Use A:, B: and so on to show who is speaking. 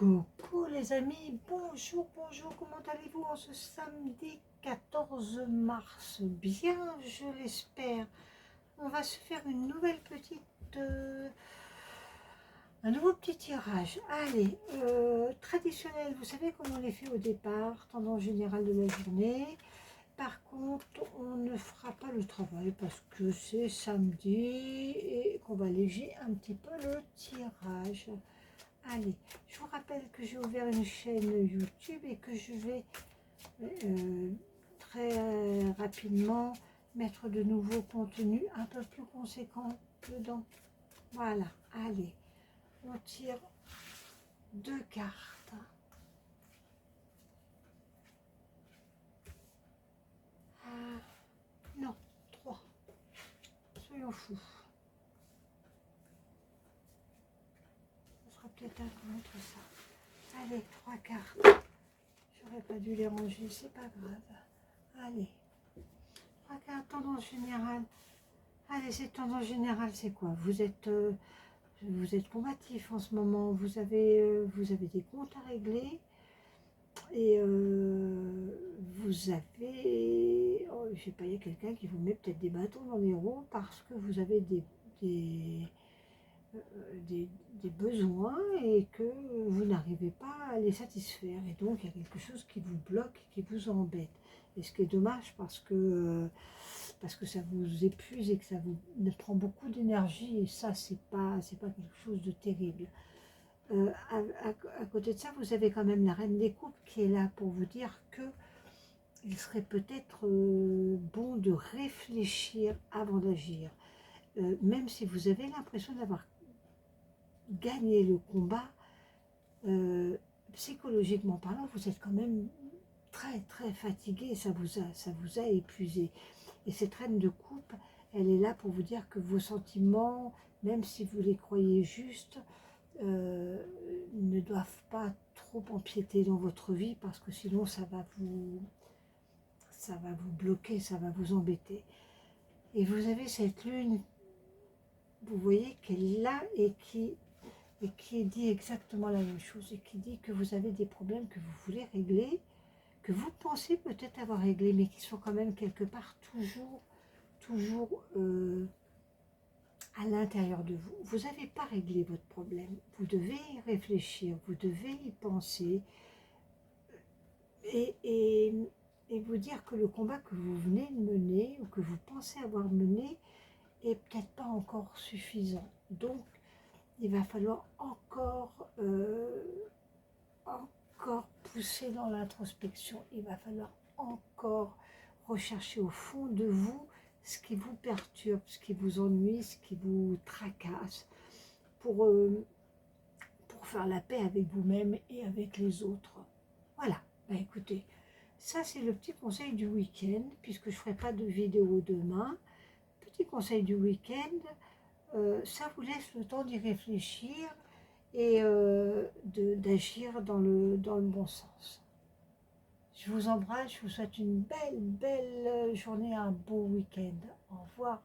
A: Coucou les amis, bonjour, comment allez-vous en ce samedi 14 mars? Bien, je l'espère. On va se faire une nouvelle un nouveau petit tirage. Allez, traditionnel, vous savez comment on les fait au départ, tendance générale de la journée. Par contre, on ne fera pas le travail parce que c'est samedi et qu'on va alléger un petit peu le tirage. Allez, je vous rappelle que j'ai ouvert une chaîne YouTube et que je vais très rapidement mettre de nouveaux contenus un peu plus conséquents dedans. Voilà, allez, on tire 2 cartes. Non, 3. Soyons fous. Ce sera peut-être un contre ça. Allez, 3 cartes. J'aurais pas dû les ranger, c'est pas grave. Allez, 3 cartes, tendance générale. Allez, cette tendance générale, c'est quoi? Vous êtes combatif en ce moment, vous avez des comptes à régler et vous avez, oh, je sais pas, il y a quelqu'un qui vous met peut-être des bâtons dans les roues parce que vous avez des besoins et que vous n'arrivez pas à les satisfaire. Et donc, il y a quelque chose qui vous bloque, qui vous embête. Et ce qui est dommage parce que ça vous épuise et que ça vous prend beaucoup d'énergie. Et ça, c'est pas quelque chose de terrible. À côté de ça, vous avez quand même la Reine des Coupes qui est là pour vous dire que il serait peut-être bon de réfléchir avant d'agir. Même si vous avez l'impression d'avoir gagner le combat, psychologiquement parlant, vous êtes quand même très fatigué, ça vous a épuisé. Et cette reine de coupe, elle est là pour vous dire que vos sentiments, même si vous les croyez justes, ne doivent pas trop empiéter dans votre vie parce que sinon ça va vous bloquer, ça va vous embêter. Et vous avez cette lune, vous voyez qu'elle est là et qui dit exactement la même chose et qui dit que vous avez des problèmes que vous voulez régler, que vous pensez peut-être avoir réglé, mais qui sont quand même quelque part toujours à l'intérieur de vous. Vous n'avez pas réglé votre problème, vous devez y réfléchir, vous devez y penser et vous dire que le combat que vous venez de mener ou que vous pensez avoir mené est peut-être pas encore suffisant. Donc, il va falloir encore pousser dans l'introspection. Il va falloir encore rechercher au fond de vous ce qui vous perturbe, ce qui vous ennuie, ce qui vous tracasse, pour faire la paix avec vous-même et avec les autres. Voilà, bah écoutez, ça c'est le petit conseil du week-end, puisque je ne ferai pas de vidéo demain. Petit conseil du week-end, ça vous laisse le temps d'y réfléchir et d'agir dans le bon sens. Je vous embrasse, je vous souhaite une belle journée, un beau week-end. Au revoir.